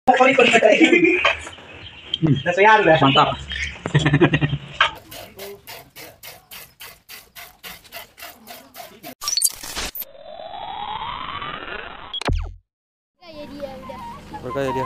Mantap. Ya dia udah. Berkaya dia.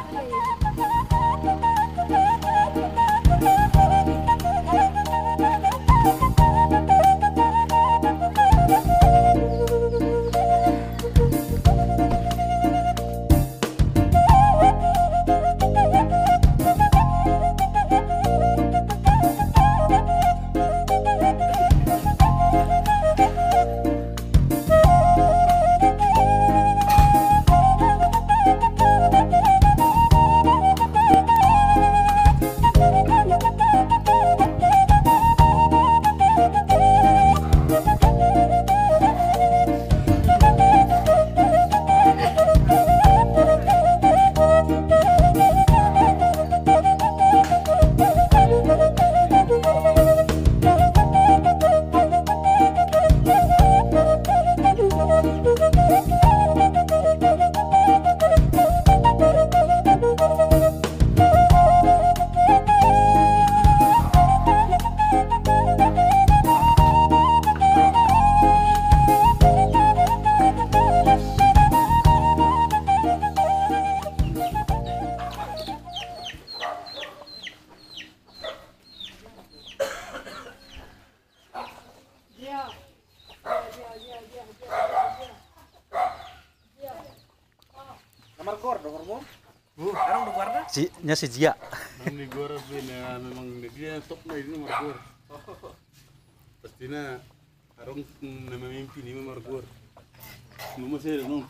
Si Jia. Ini gor memang dia top na ini nomor gor. Pastinya harong memimpin ini nomor gor. Nomor saya no.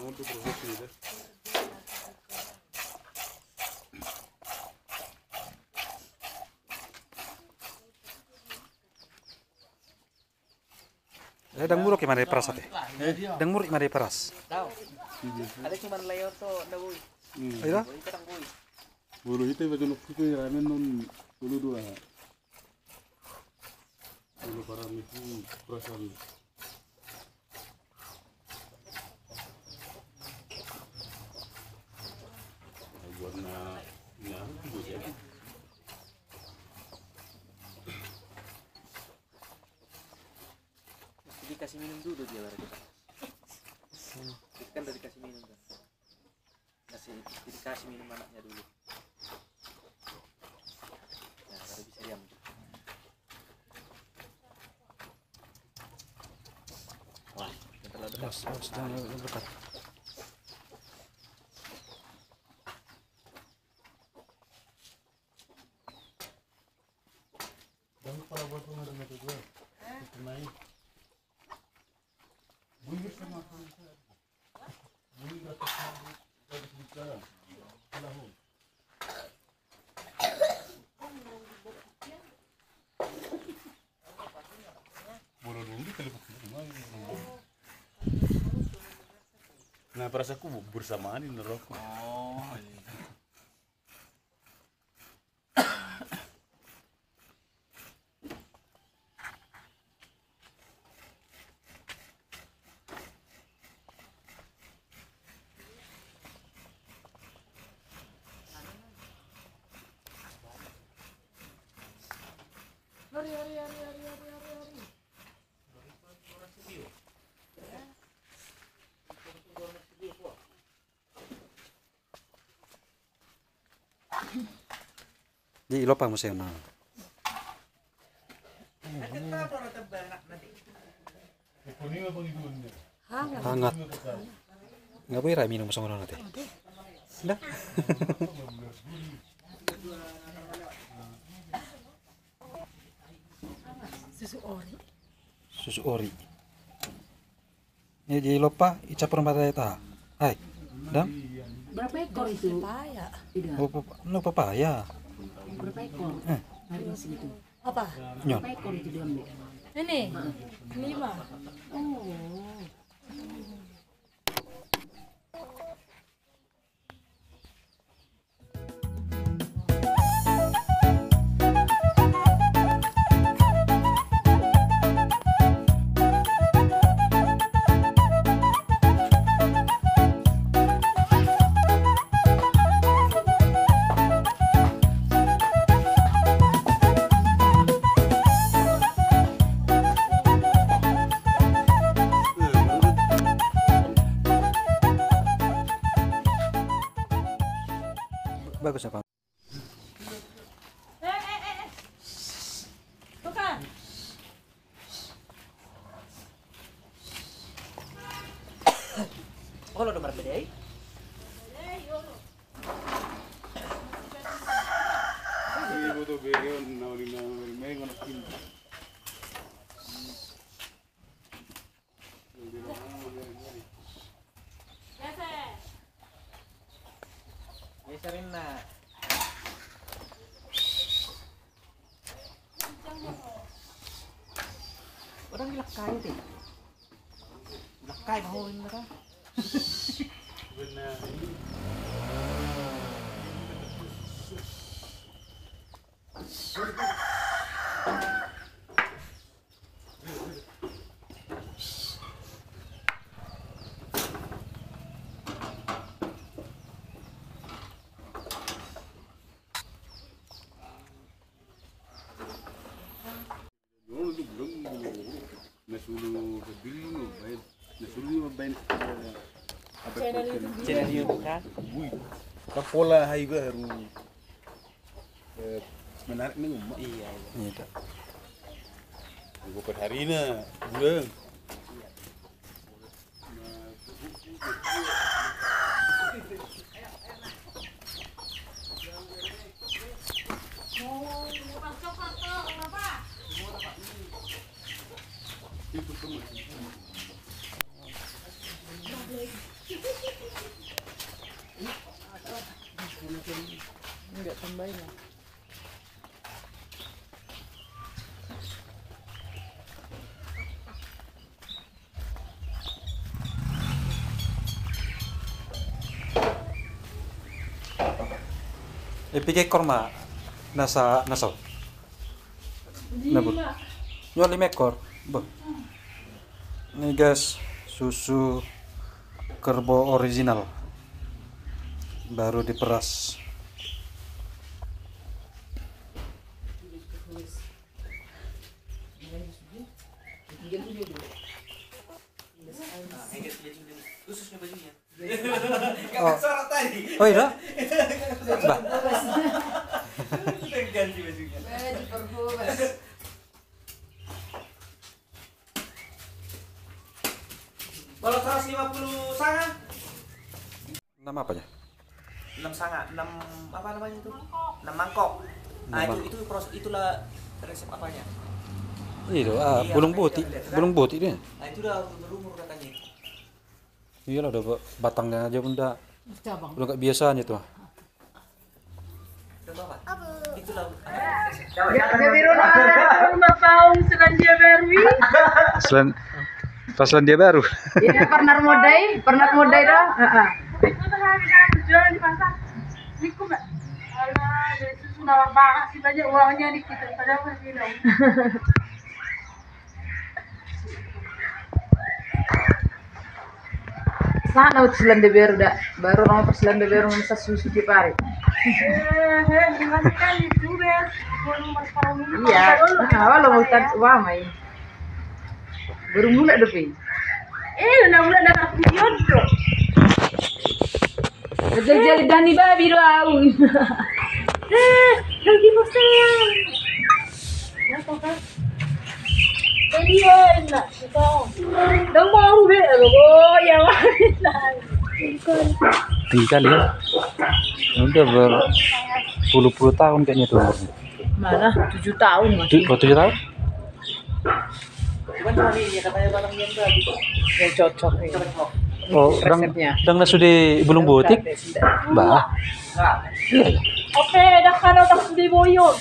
Untuk produksi itu. Dang murok gimana peras ate? Dang murok gimana peras? Tahu. Ada cuma layo to dawoy. Ayo. Bulu itu bagian itu ramen non bulu dua. Bulu parang itu perasan. Dikasih minum dulu dia lari kita. Kan udah dikasih minum kan. Dikasih minum anaknya dulu. Nah, baru bisa diam. Wah, terlalu dekat. Jangan para buat pengaruh itu gue. Naik. Bunyi sama kan. Bunyi atas dari sekitar. Alahu. Bolo dulu di telepon nah, perasaanku bersamaan ini rokok. Oh, iya. Di Ilopa museum. Hangat. Nggak boleh minum sama orang nanti. Dah. Susu ori. Ini di Ilopa icapur mata eta. Hai. Dam. Berapa ekor itu? Papaya. Oh, papaya. Berapa ekor? Harga segitu. Apa? Nyon. Berapa ekor itu diambil? Ini 5. bagusnya Pak. Bukan. Oh, lo nomor beda. Ibu tuh berion nawari mengon kim. Geserin na. Orang dilakay deh. Lakay mahuin na ka. Benar. Nasulu kebilu baik. Nasulu baik. Channel YouTube kan? Kapola hai baru. Menarik nih umma. Iya. Iya dah. Gue per hari ini bulan. Enggak tambahin lah. Ipike korma nasa naso. Nabu. Yo 5 ekor. Boh. Nih guys, susu kerbau original. Baru diperas. Khususnya bajunya. Oh. Sorot tadi. Oh iya. Bah. Ganti bajunya. Baju perbuas. Kalau 150 sanga? Nama apanya? 6 sanga, 6 apa namanya itu? 6 mangkok. Nah, itulah resep apanya? Itu Iya, bulung makanya putih, kita lihat, kan? bulung putih dia. Nah, itu udah berumur katanya. Iyalah udah batangnya aja udah Cabang. udah gak biasanya tuh. Udah apa? Itulah resep. Ya biru ada 5 tahun Selandia Baru. Pas dia baru. Iya pernah modai dah. Itu tuh hari kita berjualan di pasar. Niku mbak. Alah, dari susu nawar banget sih banyak uangnya dikit padahal masih dong. Saat laut Selandia Baru dah. Baru orang pas Selandia Baru masa susu di pare. Gimana kan itu ber? Iya. Awal mau tak wah mai. Baru mulai deh, Pi. Udah mulai dah video tuh. Jadi Dani babi doang. Lagi bosan. Apa kan? Iya, nak. Dong mau be, oh ya wah. Tinggi kali ya. Udah berpuluh-puluh tahun kayaknya tuh umurnya. Mana? 7 tahun masih. 7 tahun? Cuman cuma ini ya katanya barang yang bagus. Yang cocok nih. Oh, Resepnya. dang nasu di bulung butik. Bah. Iya. Oke, dah kalau tak sudah boyong.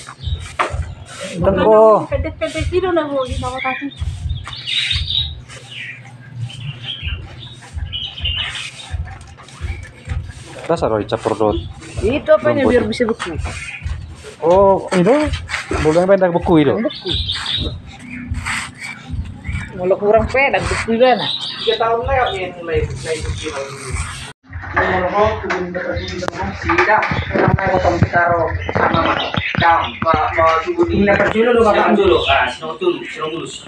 Dang ko. Pendek-pendek itu lah boyong sama kaki. Rasa roy campur dot. Itu apanya biar bisa beku. Oh, itu bulung pendek beku itu. Beku. Kalau kurang pedang beku gimana? 3 tahun lewat nih mulai kecil. Mau turun sidang orang kayak potong taruh sama Dam, mau tunggu di. Ini percuma dulu Sinong Bapak. dulu. Ah, sinong tulus.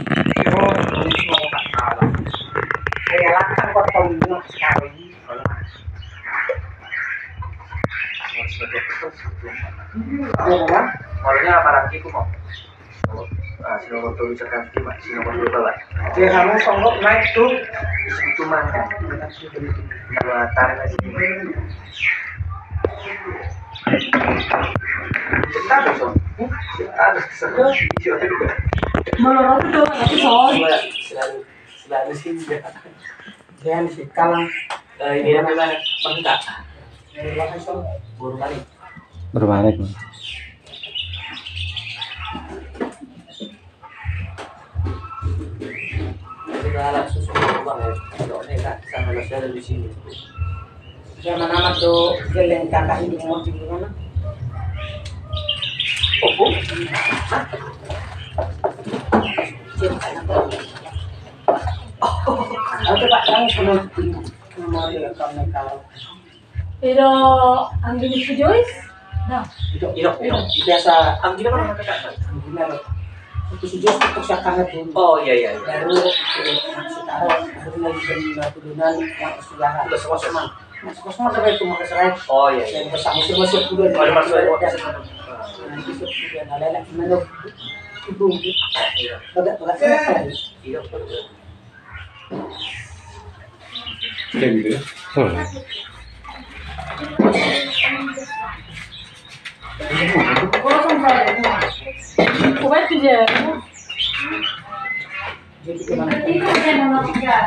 Saya lakukan potong sekali. Kalau Malahnya aparat itu mau. Sino mo tuloy sa country, sino mo tuloy ba? Kaya kamu songgok naik tuh, itu mah kan. Kalau tarik lagi. Ada son. Ada son. Melorot tuh tapi soal. Selalu sih. Jangan sih kalang. Ini namanya bangka. Baru kali. Berbalik. Segala sesuatu bang ya. Soalnya kak sama ada di sini. Zaman amat tuh geleng kakak ini mau di mana? Oh, Aku tak tahu kemarin kami kalau. Pero ang bilis ko, Joyce? No. biasa. Ang ginawa ng kakak. Gimana? Itu si Jos untuk siakannya tuh. Oh iya. Baru sekarang baru lagi dari turunan yang kesudahan. Udah semua. Masuk sampai itu mau keserai. Oh iya. Yang bersama masuk dulu. Ada masuk ada. Nanti sudah ada gimana? Ibu. Iya. Bagak Iya. Oh. Kuwait dia. Jadi gimana? Itu dia mau tiga.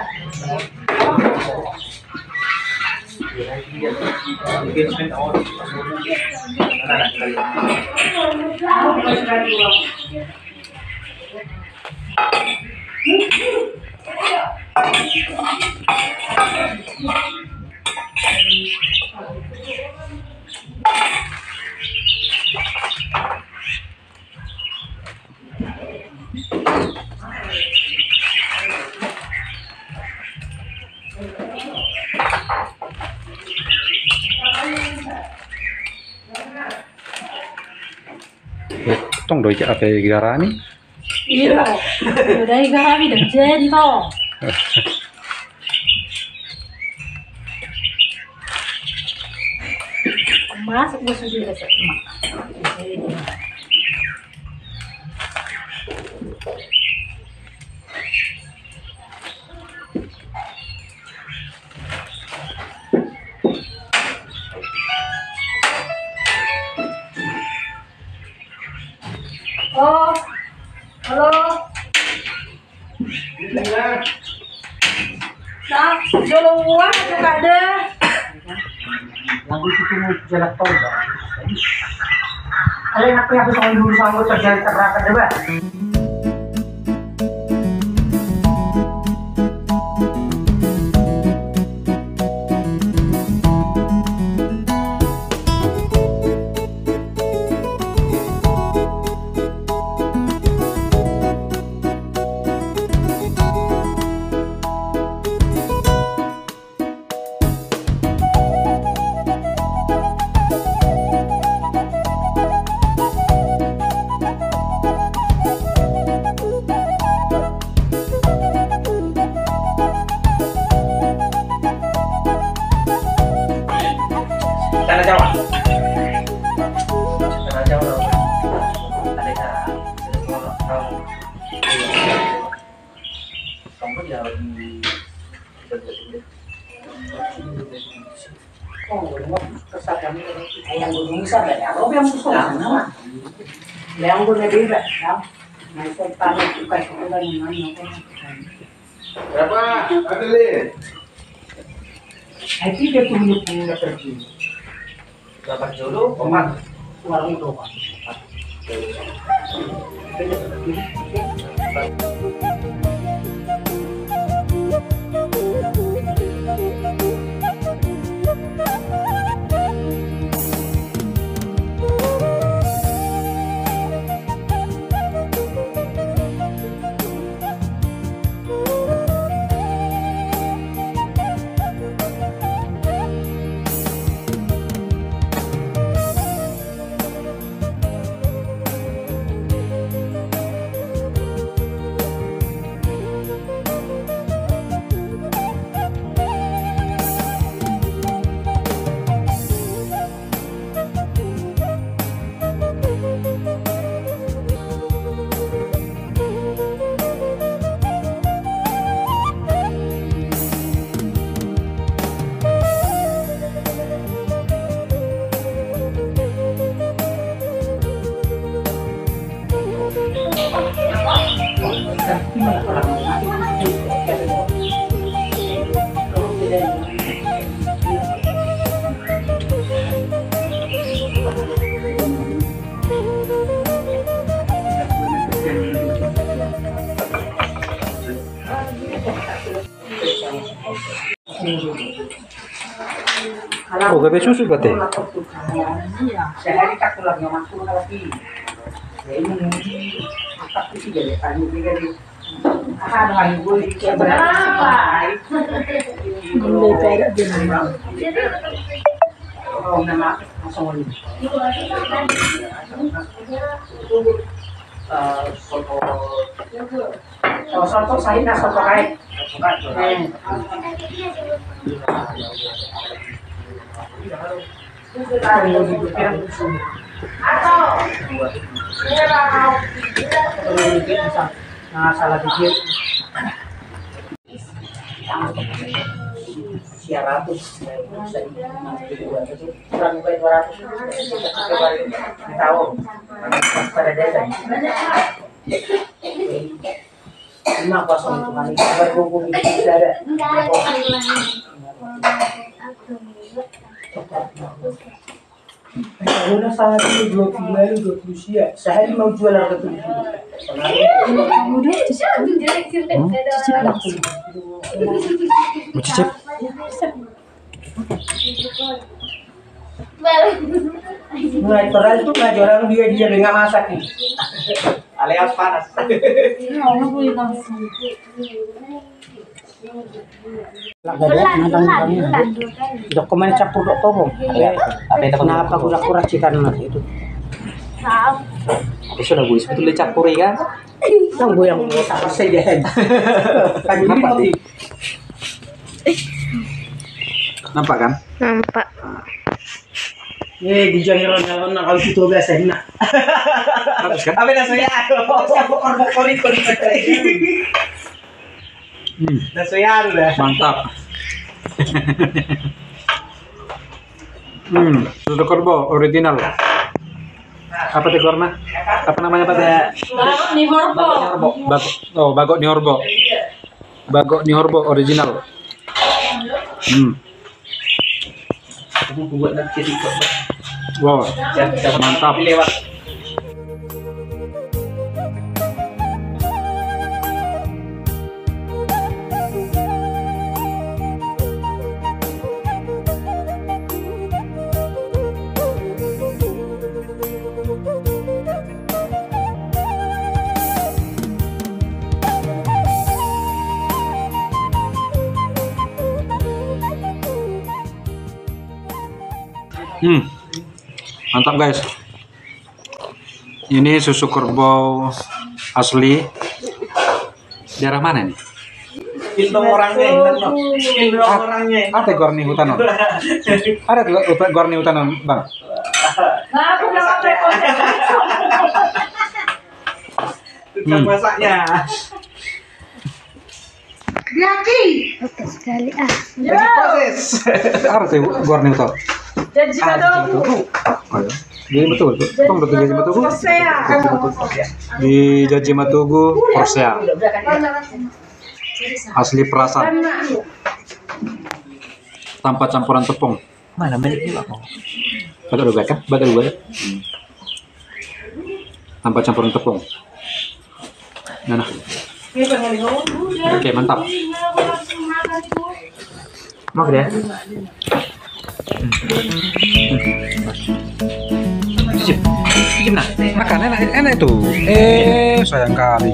Tong doi apa garani? Iya. Udah kami dah jadi kau. Masuk ke sudah resep. Oh, halo. Nah, jual uang aja nggak ada. Lagu itu mau jalan tol. Kalian apa yang soal dulu sama terjadi terakan deh, Tanah Jawa. Tanah Jawa. Ada kamu jauh di kesakan ayam gunung sana ya. Apa yang musuh sana? Yang gunung beda, ya. Nah, itu tanah bukan sekolah yang mana. Berapa? Adeline. Itu dia punya pergi. berapa jodoh? Omat. Warung itu, Pak. Oh, gabe susu berarti. Sehari tak pulang yang masuk lagi. Ini tak sih jadi tadi jadi. Ada hari gue oh nama langsung ini. Soto saya nak soto kain. Nah, salah dikit. Siaratus, kurang baik 200 tahu pada desa. 5-0 itu kali berhubung itu ada. Udah saat ini 20 ya. Sehari mau jual harga 7. Cicip. Nah, padahal itu nggak orang dia dengan masak nih. Alias panas. Dokumen campur dok tobong. Kenapa kurang cikan itu? Aku sudah gue sebetulnya campur kan. Yang gue yang mau tak saya jahat. Nampak di. Nampak kan? Nampak. Di jangan orang kalau itu biasa enak. Bagus kan? Apa nasanya? Siapa korban kori. Nasanya udah. Mantap. Susu korbo original. Apa tuh korna? Apa namanya Pak? Nih horbo. Bagok Nihorbo. Bagok Nihorbo original. Aku buat nanti di korban. Wow, mantap. Lewat. Mantap guys. Ini susu kerbau asli. Daerah mana nih? Gendong orangnya, gendong orangnya. Ada gorni hutanon. Ada gorni hutanon, Bang. Nah, aku nggak pakai konsep. Tukang masaknya. Oke sekali ah. Lagi proses. Ada tuh gorni hutan. Jadi betul. Oh ya. Di betul. Tong betul Jaji Matugu. Di Jaji Matugu Persea. Asli perasan. Tanpa campuran tepung. Mana miliknya Pak? Badak dua kan? Badak dua. Tanpa campuran tepung. Nah. Oke, mantap. Mau ya? Cicip nah. Makan enak itu. Sayang kali.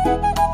Bye.